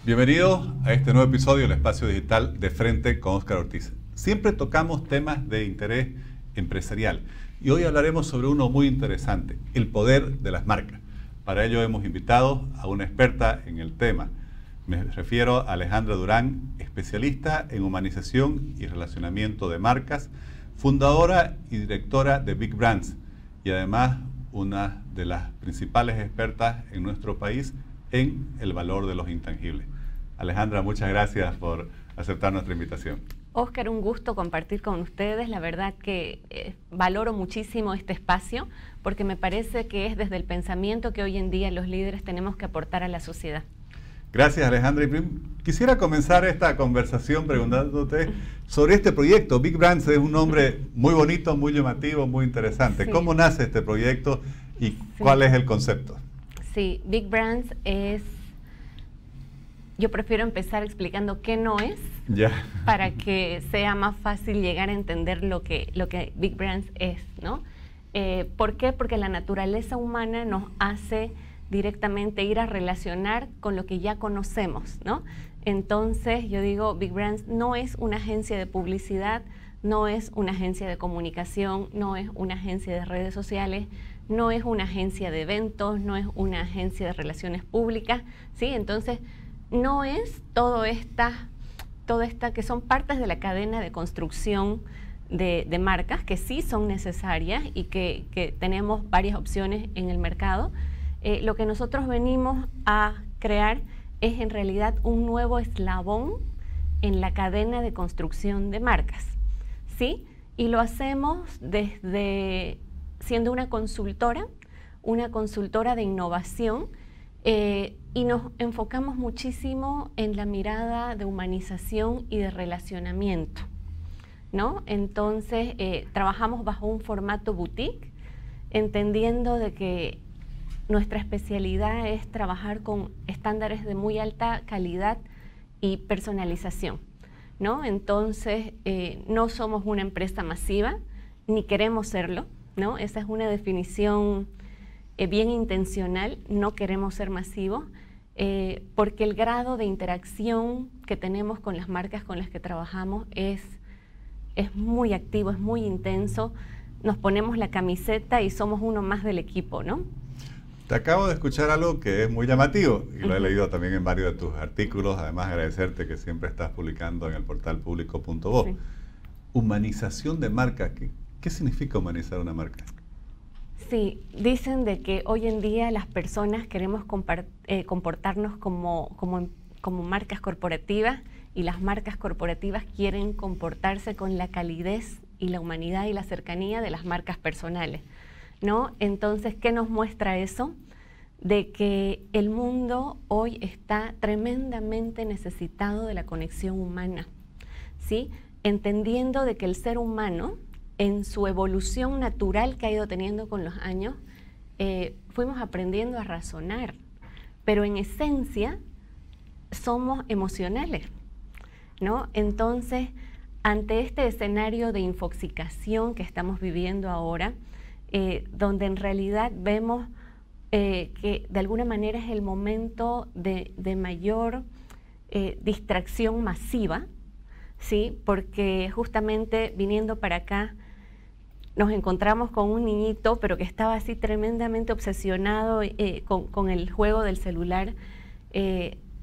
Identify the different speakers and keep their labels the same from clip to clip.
Speaker 1: Bienvenidos a este nuevo episodio del Espacio Digital de Frente con Óscar Ortiz. Siempre tocamos temas de interés empresarial y hoy hablaremos sobre uno muy interesante, el poder de las marcas. Para ello hemos invitado a una experta en el tema. Me refiero a Alejandra Durán, especialista en humanización y relacionamiento de marcas, fundadora y directora de Big Brands y además una de las principales expertas en nuestro país en el valor de los intangibles. Alejandra, muchas gracias por aceptar nuestra invitación.
Speaker 2: Óscar, un gusto compartir con ustedes. La verdad que valoro muchísimo este espacio porque me parece que es desde el pensamiento que hoy en día los líderes tenemos que aportar a la sociedad.
Speaker 1: Gracias, Alejandra. Quisiera comenzar esta conversación preguntándote sobre este proyecto. Big Brands es un nombre muy bonito, muy llamativo, muy interesante. Sí. ¿Cómo nace este proyecto y cuál es el concepto?
Speaker 2: Sí, Big Brands es... Yo prefiero empezar explicando qué no es, para que sea más fácil llegar a entender lo que Big Brands es, ¿no? ¿Por qué? Porque la naturaleza humana nos hace directamente ir a relacionar con lo que ya conocemos, ¿no? Entonces, yo digo, Big Brands no es una agencia de publicidad, no es una agencia de comunicación, no es una agencia de redes sociales, no es una agencia de eventos, no es una agencia de relaciones públicas, ¿sí? Entonces, no es toda esta que son partes de la cadena de construcción de marcas que sí son necesarias y que tenemos varias opciones en el mercado. Lo que nosotros venimos a crear es en realidad un nuevo eslabón en la cadena de construcción de marcas, ¿sí? Y lo hacemos desde siendo una consultora de innovación, y nos enfocamos muchísimo en la mirada de humanización y de relacionamiento, ¿no? Entonces, trabajamos bajo un formato boutique, entendiendo de que nuestra especialidad es trabajar con estándares de muy alta calidad y personalización, ¿no? Entonces, no somos una empresa masiva, ni queremos serlo, ¿no? Esa es una definición bien intencional. No queremos ser masivos, porque el grado de interacción que tenemos con las marcas con las que trabajamos es muy activo, es muy intenso. Nos ponemos la camiseta y somos uno más del equipo, ¿no?
Speaker 1: Te acabo de escuchar algo que es muy llamativo y lo he leído también en varios de tus artículos. Además, agradecerte que siempre estás publicando en el portal público.vo. Sí. Humanización de marca. ¿Qué significa humanizar una marca?
Speaker 2: Sí, dicen de que hoy en día las personas queremos comportarnos como marcas corporativas y las marcas corporativas quieren comportarse con la calidez y la humanidad y la cercanía de las marcas personales, ¿no? Entonces, ¿qué nos muestra eso? De que el mundo hoy está tremendamente necesitado de la conexión humana, ¿sí? Entendiendo de que el ser humano, en su evolución natural que ha ido teniendo con los años, fuimos aprendiendo a razonar, pero en esencia somos emocionales, ¿no? Entonces, ante este escenario de infoxicación que estamos viviendo ahora, donde en realidad vemos que de alguna manera es el momento de mayor distracción masiva, ¿sí? Porque justamente viniendo para acá nos encontramos con un niñito, pero que estaba así tremendamente obsesionado con el juego del celular.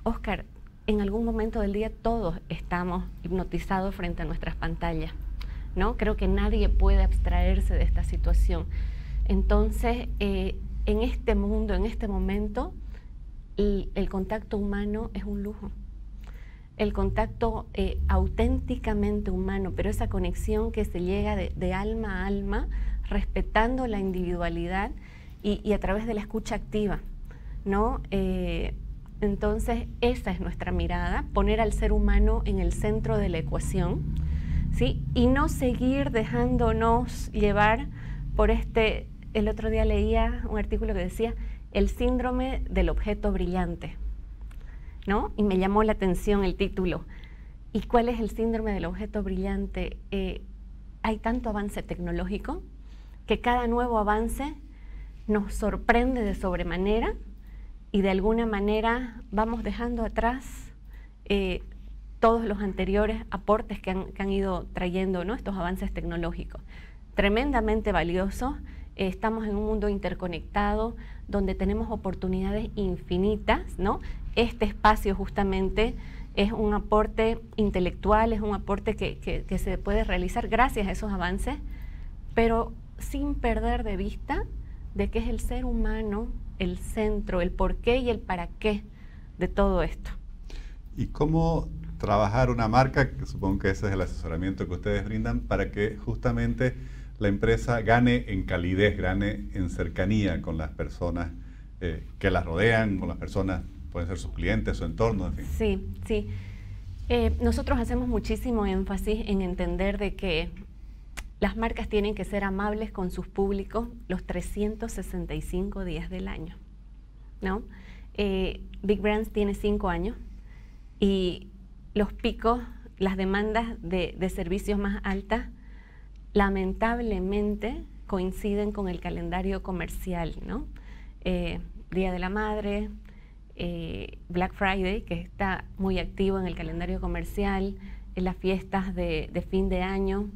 Speaker 2: Óscar, en algún momento del día todos estamos hipnotizados frente a nuestras pantallas, ¿no? Creo que nadie puede abstraerse de esta situación. Entonces, en este mundo, en este momento, el contacto humano es un lujo. El contacto auténticamente humano, pero esa conexión que se llega de alma a alma, respetando la individualidad y a través de la escucha activa, ¿no? Entonces, esa es nuestra mirada, poner al ser humano en el centro de la ecuación, ¿sí? Y no seguir dejándonos llevar por el otro día leía un artículo que decía, el síndrome del objeto brillante, ¿no? Y me llamó la atención el título. ¿Y cuál es el síndrome del objeto brillante? Hay tanto avance tecnológico que cada nuevo avance nos sorprende de sobremanera y de alguna manera vamos dejando atrás todos los anteriores aportes que han ido trayendo, ¿no?, estos avances tecnológicos. Tremendamente valiosos. Estamos en un mundo interconectado donde tenemos oportunidades infinitas, ¿no? Este espacio justamente es un aporte intelectual, es un aporte que se puede realizar gracias a esos avances, pero sin perder de vista de que es el ser humano el centro, el porqué y el para qué de todo esto.
Speaker 1: ¿Y cómo trabajar una marca, que supongo que ese es el asesoramiento que ustedes brindan, para que justamente la empresa gane en calidez, gane en cercanía con las personas que las rodean, con las personas, pueden ser sus clientes, su entorno, en fin?
Speaker 2: Sí, sí. Nosotros hacemos muchísimo énfasis en entender de que las marcas tienen que ser amables con sus públicos los 365 días del año, ¿no? Big Brands tiene 5 años y los picos, las demandas de servicios más altas, lamentablemente coinciden con el calendario comercial, ¿no? Día de la Madre, Black Friday, que está muy activo en el calendario comercial, en las fiestas de fin de año.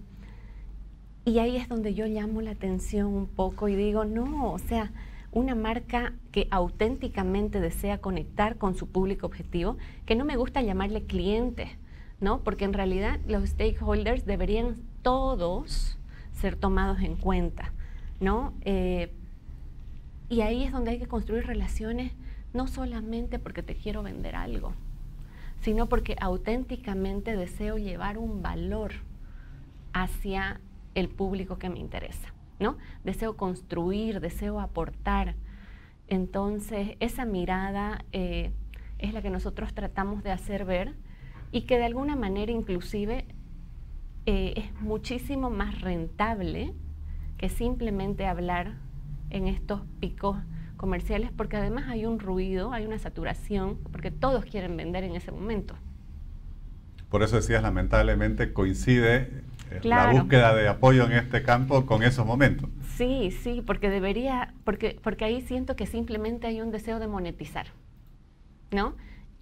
Speaker 2: Y ahí es donde yo llamo la atención un poco y digo, no, o sea, una marca que auténticamente desea conectar con su público objetivo, que no me gusta llamarle clientes, ¿no? Porque en realidad los stakeholders deberían todos ser tomados en cuenta, ¿no? Y ahí es donde hay que construir relaciones, no solamente porque te quiero vender algo, sino porque auténticamente deseo llevar un valor hacia el público que me interesa, ¿no? Deseo construir, deseo aportar. Entonces, esa mirada es la que nosotros tratamos de hacer ver y que de alguna manera inclusive es muchísimo más rentable que simplemente hablar en estos picos comerciales, porque además hay un ruido, hay una saturación, porque todos quieren vender en ese momento.
Speaker 1: Por eso decías, lamentablemente coincide
Speaker 2: Claro.
Speaker 1: la búsqueda de apoyo en este campo con esos momentos.
Speaker 2: Sí, sí, porque porque ahí siento que simplemente hay un deseo de monetizar, ¿no?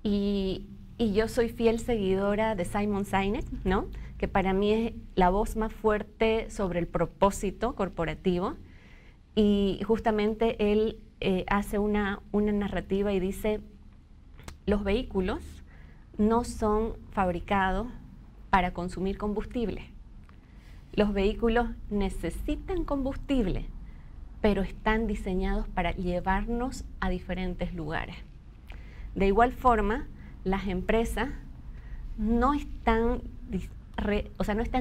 Speaker 2: Y yo soy fiel seguidora de Simon Sinek, ¿no? Que para mí es la voz más fuerte sobre el propósito corporativo. Y justamente él hace una narrativa y dice, los vehículos no son fabricados para consumir combustible. Los vehículos necesitan combustible, pero están diseñados para llevarnos a diferentes lugares. De igual forma, las empresas no están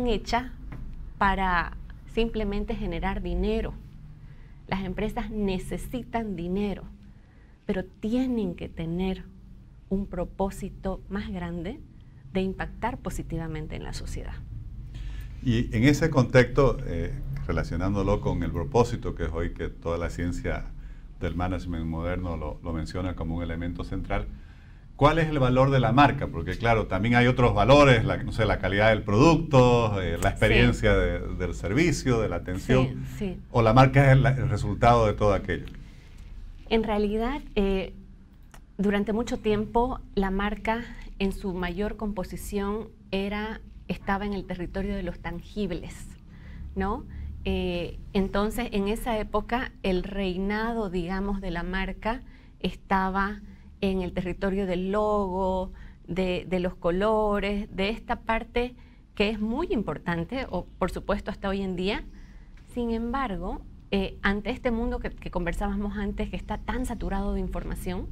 Speaker 2: hechas para simplemente generar dinero. Las empresas necesitan dinero, pero tienen que tener un propósito más grande de impactar positivamente en la sociedad.
Speaker 1: Y en ese contexto, relacionándolo con el propósito, que es hoy que toda la ciencia del management moderno lo menciona como un elemento central, ¿cuál es el valor de la marca? Porque claro, también hay otros valores, la calidad del producto, la experiencia del servicio, de la atención,
Speaker 2: sí.
Speaker 1: ¿O la marca es el resultado de todo aquello?
Speaker 2: En realidad, durante mucho tiempo, la marca en su mayor composición estaba en el territorio de los tangibles, ¿no? Entonces, en esa época, el reinado, digamos, de la marca estaba en el territorio del logo, de los colores, de esta parte que es muy importante, o por supuesto hasta hoy en día. Sin embargo, ante este mundo que conversábamos antes, que está tan saturado de información,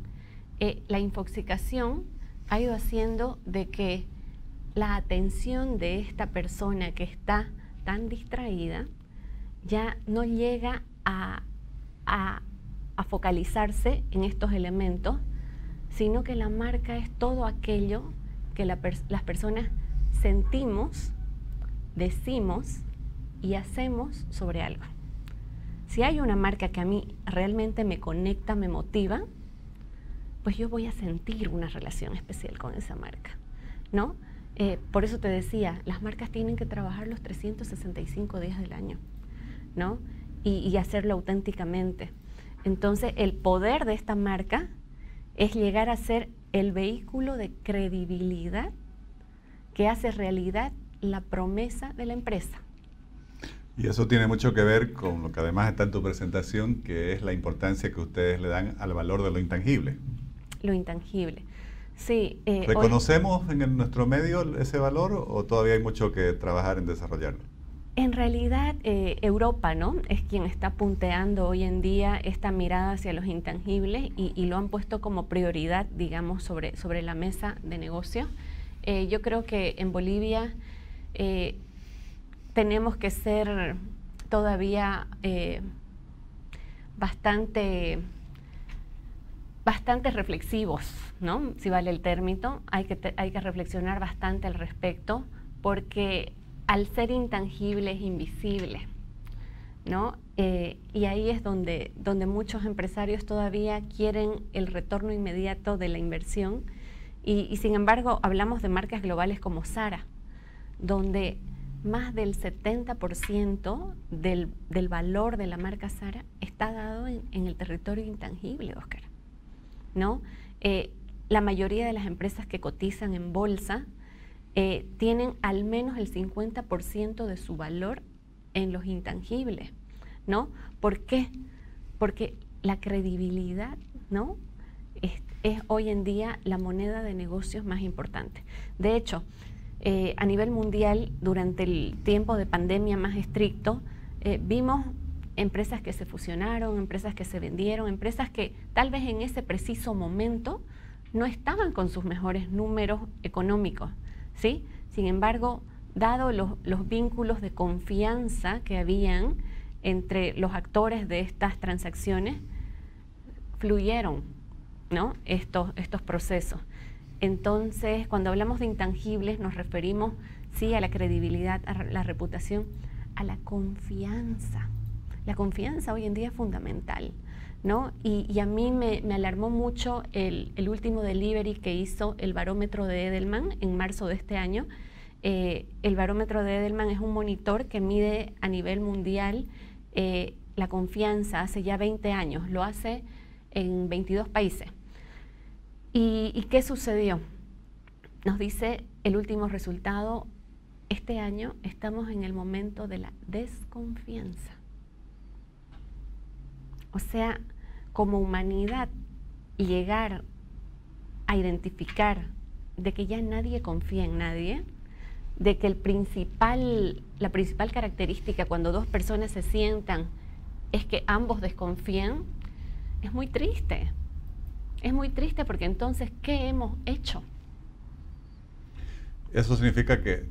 Speaker 2: la infoxicación ha ido haciendo de que la atención de esta persona que está tan distraída ya no llega a focalizarse en estos elementos, sino que la marca es todo aquello que las personas sentimos, decimos y hacemos sobre algo. Si hay una marca que a mí realmente me conecta, me motiva, pues yo voy a sentir una relación especial con esa marca, ¿no? Por eso te decía, las marcas tienen que trabajar los 365 días del año, ¿no? Y hacerlo auténticamente. Entonces, el poder de esta marca es llegar a ser el vehículo de credibilidad que hace realidad la promesa de la empresa.
Speaker 1: Y eso tiene mucho que ver con lo que además está en tu presentación, que es la importancia que ustedes le dan al valor de lo intangible.
Speaker 2: Lo intangible. Sí,
Speaker 1: ¿Reconocemos en nuestro medio ese valor o todavía hay mucho que trabajar en desarrollarlo?
Speaker 2: En realidad, Europa, ¿no?, es quien está punteando hoy en día esta mirada hacia los intangibles y lo han puesto como prioridad, digamos, sobre la mesa de negocio. Yo creo que en Bolivia tenemos que ser todavía bastante reflexivos, ¿no?, si vale el término. Hay que reflexionar bastante al respecto, porque al ser intangible es invisible, ¿no? Y ahí es donde muchos empresarios todavía quieren el retorno inmediato de la inversión y sin embargo hablamos de marcas globales como Zara, donde más del 70% del valor de la marca Zara está dado en el territorio intangible, Óscar, ¿no? La mayoría de las empresas que cotizan en bolsa tienen al menos el 50% de su valor en los intangibles, ¿no? ¿Por qué? Porque la credibilidad, ¿no?, es hoy en día la moneda de negocios más importante. De hecho, a nivel mundial, durante el tiempo de pandemia más estricto, vimos empresas que se fusionaron, empresas que se vendieron, empresas que tal vez en ese preciso momento no estaban con sus mejores números económicos, ¿sí? Sin embargo, dado los vínculos de confianza que habían entre los actores de estas transacciones, fluyeron, ¿no?, estos procesos. Entonces, cuando hablamos de intangibles, nos referimos, sí, a la credibilidad, a la reputación, a la confianza. La confianza hoy en día es fundamental, ¿no? Y a mí me alarmó mucho el último delivery que hizo el barómetro de Edelman en marzo de este año. El barómetro de Edelman es un monitor que mide a nivel mundial la confianza hace ya 20 años, lo hace en 22 países. ¿Y qué sucedió? Nos dice el último resultado: este año estamos en el momento de la desconfianza. O sea, como humanidad, llegar a identificar de que ya nadie confía en nadie, de que la principal característica cuando dos personas se sientan es que ambos desconfían, es muy triste. Es muy triste porque entonces, ¿qué hemos hecho?
Speaker 1: Eso significa que,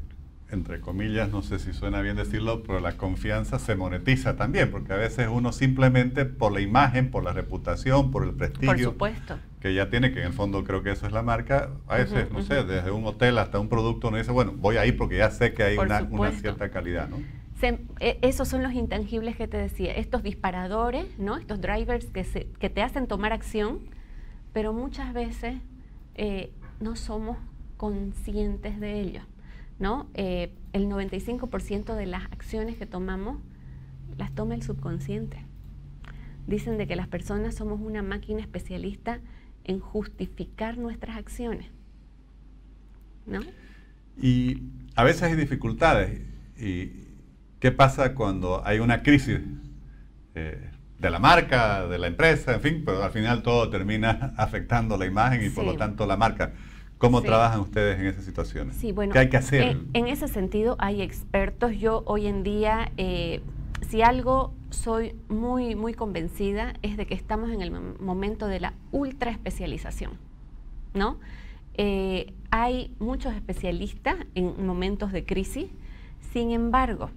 Speaker 1: entre comillas, no sé si suena bien decirlo, pero la confianza se monetiza también, porque a veces uno simplemente por la imagen, por la reputación, por el prestigio,
Speaker 2: por supuesto,
Speaker 1: que ya tiene, que en el fondo creo que eso es la marca, a veces, no sé, desde un hotel hasta un producto, uno dice, bueno, voy ahí porque ya sé que hay una cierta calidad, ¿no?
Speaker 2: Esos son los intangibles que te decía, estos disparadores, ¿no?, estos drivers que te hacen tomar acción, pero muchas veces no somos conscientes de ello, ¿no? El 95% de las acciones que tomamos las toma el subconsciente. Dicen de que las personas somos una máquina especialista en justificar nuestras acciones, ¿no?
Speaker 1: Y a veces hay dificultades. ¿Y qué pasa cuando hay una crisis de la marca, de la empresa, en fin, pero al final todo termina afectando la imagen y por lo tanto la marca? ¿Cómo trabajan ustedes en esas situaciones?
Speaker 2: Sí, bueno,
Speaker 1: ¿qué hay que hacer?
Speaker 2: En ese sentido hay expertos. Yo hoy en día, si algo soy muy, muy convencida, es de que estamos en el momento de la ultra especialización, ¿no? Hay muchos especialistas en momentos de crisis. Sin embargo,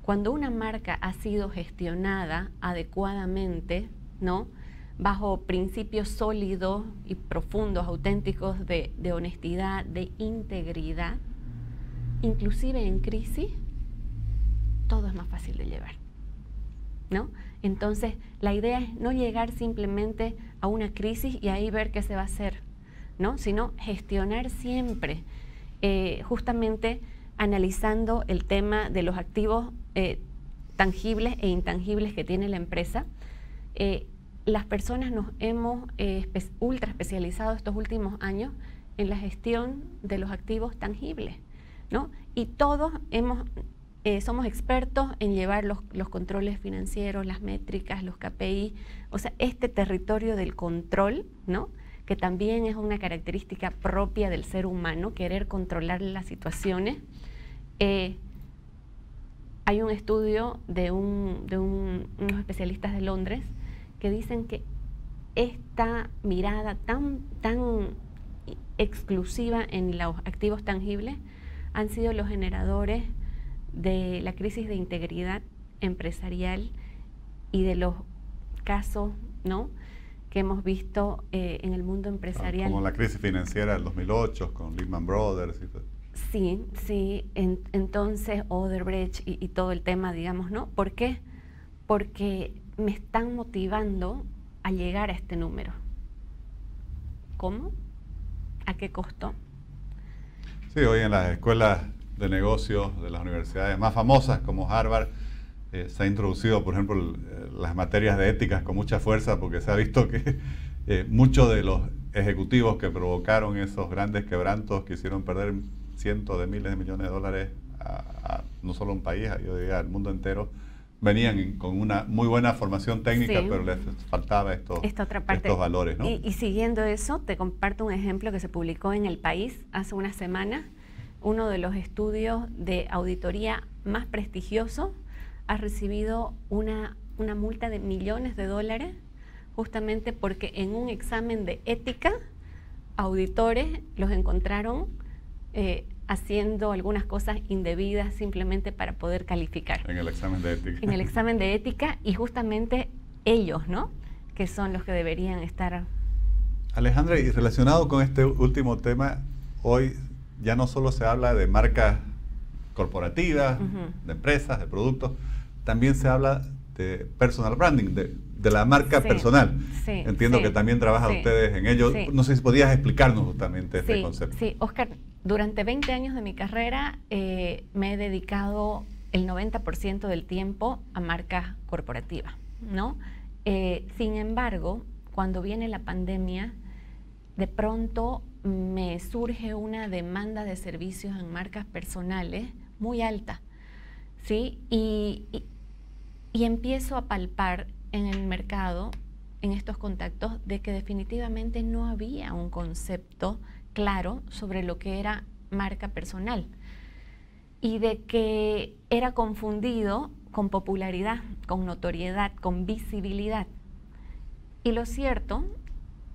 Speaker 2: cuando una marca ha sido gestionada adecuadamente, ¿no?, bajo principios sólidos y profundos, auténticos de honestidad, de integridad, inclusive en crisis, todo es más fácil de llevar, ¿no? Entonces, la idea es no llegar simplemente a una crisis y ahí ver qué se va a hacer, ¿no?, sino gestionar siempre, justamente analizando el tema de los activos tangibles e intangibles que tiene la empresa, las personas nos hemos ultra especializado estos últimos años en la gestión de los activos tangibles, ¿no? Y todos somos expertos en llevar los controles financieros, las métricas, los KPI, o sea, este territorio del control, ¿no? Que también es una característica propia del ser humano, querer controlar las situaciones. Hay un estudio de unos especialistas de Londres que dicen que esta mirada tan exclusiva en los activos tangibles han sido los generadores de la crisis de integridad empresarial y de los casos, ¿no?, que hemos visto en el mundo empresarial.
Speaker 1: Como la crisis financiera del 2008 con Lehman Brothers y todo.
Speaker 2: Sí, sí, entonces Odebrecht y todo el tema, digamos, ¿no? ¿Por qué? Porque me están motivando a llegar a este número. ¿Cómo? ¿A qué costo?
Speaker 1: Sí, hoy en las escuelas de negocios de las universidades más famosas como Harvard se ha introducido, por ejemplo, las materias de éticas con mucha fuerza, porque se ha visto que muchos de los ejecutivos que provocaron esos grandes quebrantos que hicieron perder cientos de miles de millones de dólares a no solo un país, yo diría al mundo entero, venían con una muy buena formación técnica, sí, pero les faltaba estos valores, ¿no?
Speaker 2: Y siguiendo eso, te comparto un ejemplo que se publicó en El País hace una semana. Uno de los estudios de auditoría más prestigioso ha recibido una multa de millones de dólares justamente porque en un examen de ética, auditores los encontraron haciendo algunas cosas indebidas simplemente para poder calificar.
Speaker 1: En el examen de ética.
Speaker 2: En el examen de ética, y justamente ellos, ¿no?, que son los que deberían estar.
Speaker 1: Alejandra, y relacionado con este último tema, hoy ya no solo se habla de marcas corporativas, de empresas, de productos, también se habla de personal branding, de la marca personal.
Speaker 2: Sí,
Speaker 1: entiendo que también trabajan ustedes en ello. No sé si podías explicarnos justamente este concepto.
Speaker 2: Sí, Oscar, durante 20 años de mi carrera me he dedicado el 90% del tiempo a marcas corporativas, ¿no? Sin embargo, cuando viene la pandemia, de pronto me surge una demanda de servicios en marcas personales muy alta, ¿sí? Y empiezo a palpar en el mercado, en estos contactos, de que definitivamente no había un concepto claro sobre lo que era marca personal y de que era confundido con popularidad, con notoriedad, con visibilidad. Y lo cierto,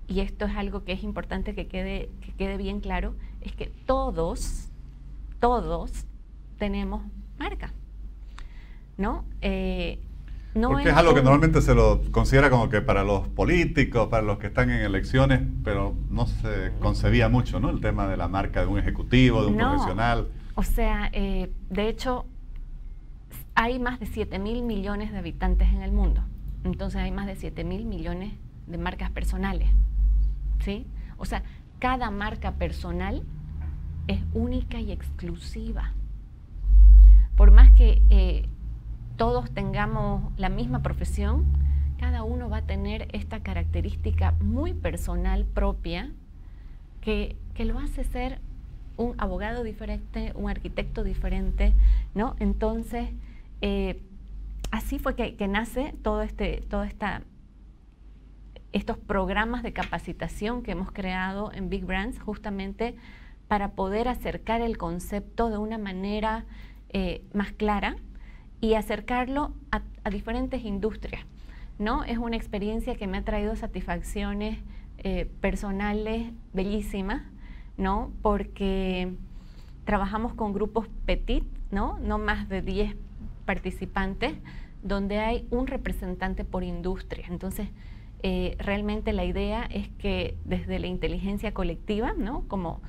Speaker 2: y esto es algo que es importante que quede bien claro, es que todos tenemos marca, ¿no?
Speaker 1: Porque es algo que normalmente se lo considera como que para los políticos, para los que están en elecciones, pero no se concebía mucho, ¿no?, el tema de la marca de un ejecutivo, de un profesional.
Speaker 2: O sea, de hecho, hay más de 7.000 millones de habitantes en el mundo. Entonces hay más de 7.000 millones de marcas personales, ¿sí? O sea, cada marca personal es única y exclusiva. Por más que todos tengamos la misma profesión, cada uno va a tener esta característica muy personal propia que lo hace ser un abogado diferente, un arquitecto diferente, ¿no? Entonces, así fue que nace estos programas de capacitación que hemos creado en Big Brands, justamente para poder acercar el concepto de una manera más clara y acercarlo a diferentes industrias, ¿no? Es una experiencia que me ha traído satisfacciones personales bellísimas, ¿no? Porque trabajamos con grupos petit, ¿no? No más de 10 participantes, donde hay un representante por industria. Entonces, realmente la idea es que desde la inteligencia colectiva, ¿no?, como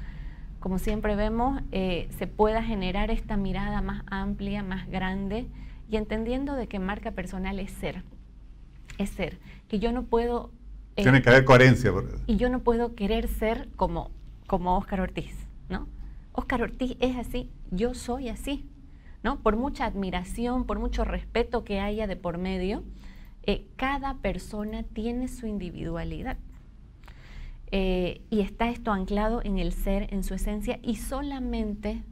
Speaker 2: siempre vemos, se pueda generar esta mirada más amplia, más grande, y entendiendo de que marca personal es ser, que yo no puedo...
Speaker 1: Tiene que haber coherencia.
Speaker 2: Y yo no puedo querer ser como Óscar Ortiz, ¿no? Óscar Ortiz es así, yo soy así, ¿no? Por mucha admiración, por mucho respeto que haya de por medio, Cada persona tiene su individualidad. Y está esto anclado en el ser, en su esencia, y solamente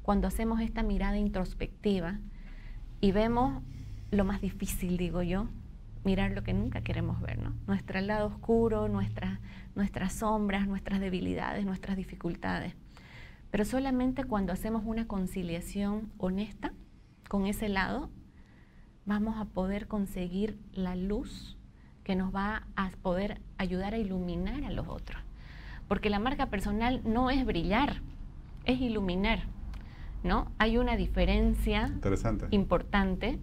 Speaker 2: cuando hacemos esta mirada introspectiva y vemos lo más difícil, digo yo, mirar lo que nunca queremos ver, ¿no? Nuestro lado oscuro, nuestras sombras, nuestras debilidades, nuestras dificultades. Pero solamente cuando hacemos una conciliación honesta con ese lado, vamos a poder conseguir la luz que nos va a poder ayudar a iluminar a los otros. Porque la marca personal no es brillar, es iluminar, ¿no? Hay una diferencia importante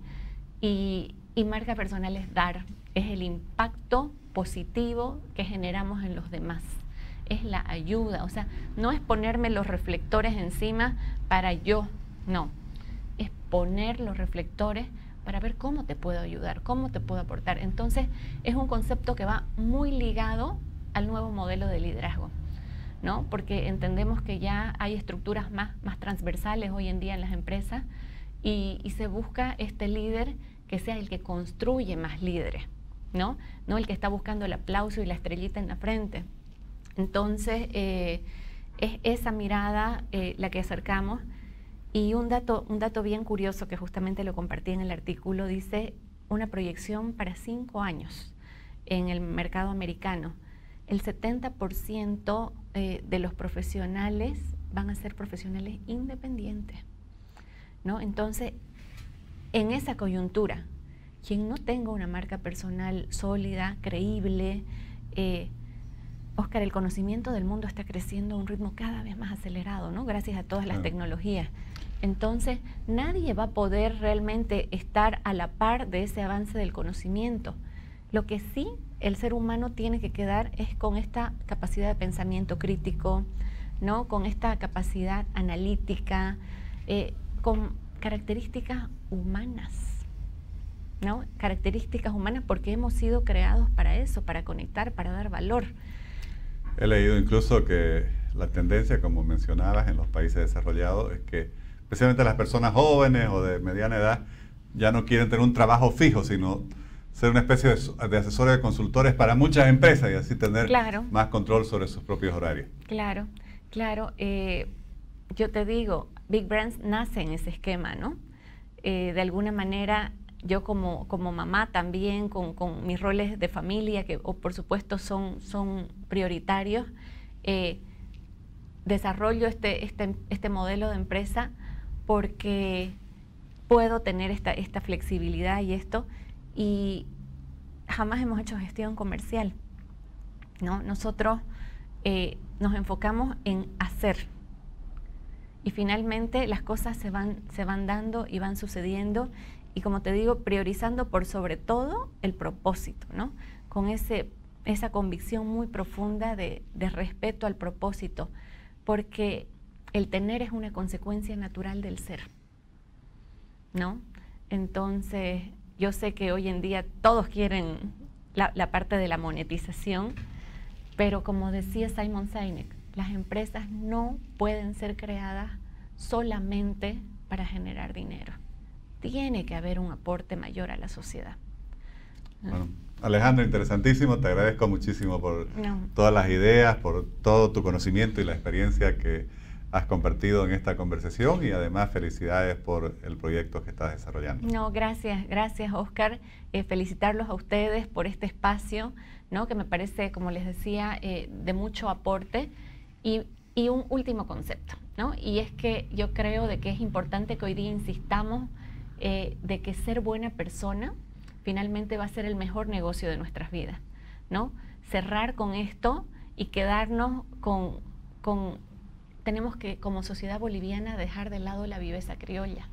Speaker 2: y marca personal es dar, es el impacto positivo que generamos en los demás, es la ayuda, o sea, no es ponerme los reflectores encima para yo, no, es poner los reflectores para ver cómo te puedo ayudar, cómo te puedo aportar. Entonces, es un concepto que va muy ligado al nuevo modelo de liderazgo, ¿no? Porque entendemos que ya hay estructuras más transversales hoy en día en las empresas y se busca este líder que sea el que construye más líderes, ¿no? No el que está buscando el aplauso y la estrellita en la frente. Entonces, es esa mirada la que acercamos. Y un dato bien curioso que justamente lo compartí en el artículo, dice una proyección para 5 años en el mercado americano. El 70% de los profesionales van a ser profesionales independientes, ¿no? Entonces, en esa coyuntura, quien no tenga una marca personal sólida, creíble, Óscar, el conocimiento del mundo está creciendo a un ritmo cada vez más acelerado, ¿no? Gracias a todas las tecnologías. Entonces, nadie va a poder realmente estar a la par de ese avance del conocimiento. Lo que sí el ser humano tiene que quedar es con esta capacidad de pensamiento crítico, ¿no? Con esta capacidad analítica, con características humanas, ¿no? Características humanas porque hemos sido creados para eso, para conectar, para dar valor.
Speaker 1: He leído incluso que la tendencia, como mencionabas, en los países desarrollados es que especialmente las personas jóvenes o de mediana edad ya no quieren tener un trabajo fijo, sino ser una especie de asesores, de consultores para muchas empresas y así tener más control sobre sus propios horarios.
Speaker 2: Claro. Yo te digo, Big Brands nace en ese esquema, ¿no? De alguna manera, yo como mamá también, con mis roles de familia, que por supuesto son prioritarios, desarrollo este modelo de empresa porque puedo tener esta flexibilidad y jamás hemos hecho gestión comercial, ¿no? Nosotros nos enfocamos en hacer y finalmente las cosas se van dando y van sucediendo y, como te digo, priorizando por sobre todo el propósito, ¿no? Con esa convicción muy profunda de respeto al propósito, porque el tener es una consecuencia natural del ser, ¿no? Entonces, yo sé que hoy en día todos quieren la parte de la monetización, pero como decía Simon Sinek, las empresas no pueden ser creadas solamente para generar dinero. Tiene que haber un aporte mayor a la sociedad.
Speaker 1: Bueno, Alejandra, interesantísimo. Te agradezco muchísimo por todas las ideas, por todo tu conocimiento y la experiencia que has compartido en esta conversación y además felicidades por el proyecto que estás desarrollando.
Speaker 2: No, gracias Óscar. Felicitarlos a ustedes por este espacio, ¿no? Que me parece, como les decía, de mucho aporte y un último concepto, ¿no? Y es que yo creo de que es importante que hoy día insistamos de que ser buena persona finalmente va a ser el mejor negocio de nuestras vidas, ¿no? Cerrar con esto y quedarnos tenemos que, como sociedad boliviana, dejar de lado la viveza criolla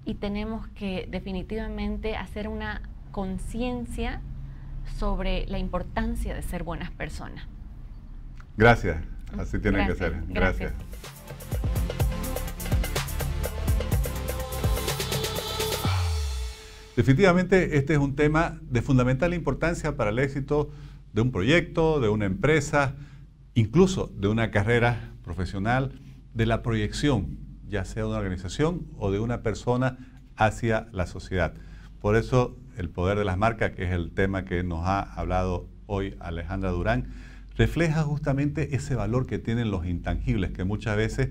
Speaker 2: y tenemos que definitivamente hacer una conciencia sobre la importancia de ser buenas personas.
Speaker 1: Gracias, así tiene que ser. Gracias. Definitivamente este es un tema de fundamental importancia para el éxito de un proyecto, de una empresa, incluso de una carrera profesional, de la proyección, ya sea de una organización o de una persona hacia la sociedad. Por eso el poder de las marcas, que es el tema que nos ha hablado hoy Alejandra Durán, refleja justamente ese valor que tienen los intangibles, que muchas veces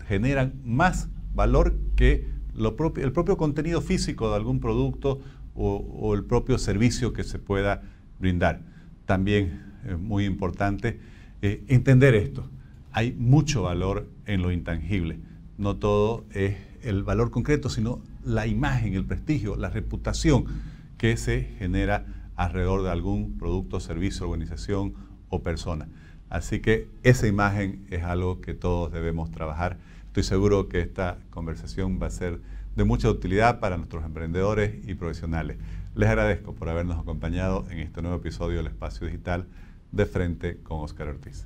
Speaker 1: generan más valor que el propio contenido físico de algún producto o el propio servicio que se pueda brindar. También es muy importante entender esto. Hay mucho valor en lo intangible. No todo es el valor concreto, sino la imagen, el prestigio, la reputación que se genera alrededor de algún producto, servicio, organización o persona. Así que esa imagen es algo que todos debemos trabajar. Estoy seguro que esta conversación va a ser de mucha utilidad para nuestros emprendedores y profesionales. Les agradezco por habernos acompañado en este nuevo episodio del Espacio Digital de Frente con Óscar Ortiz.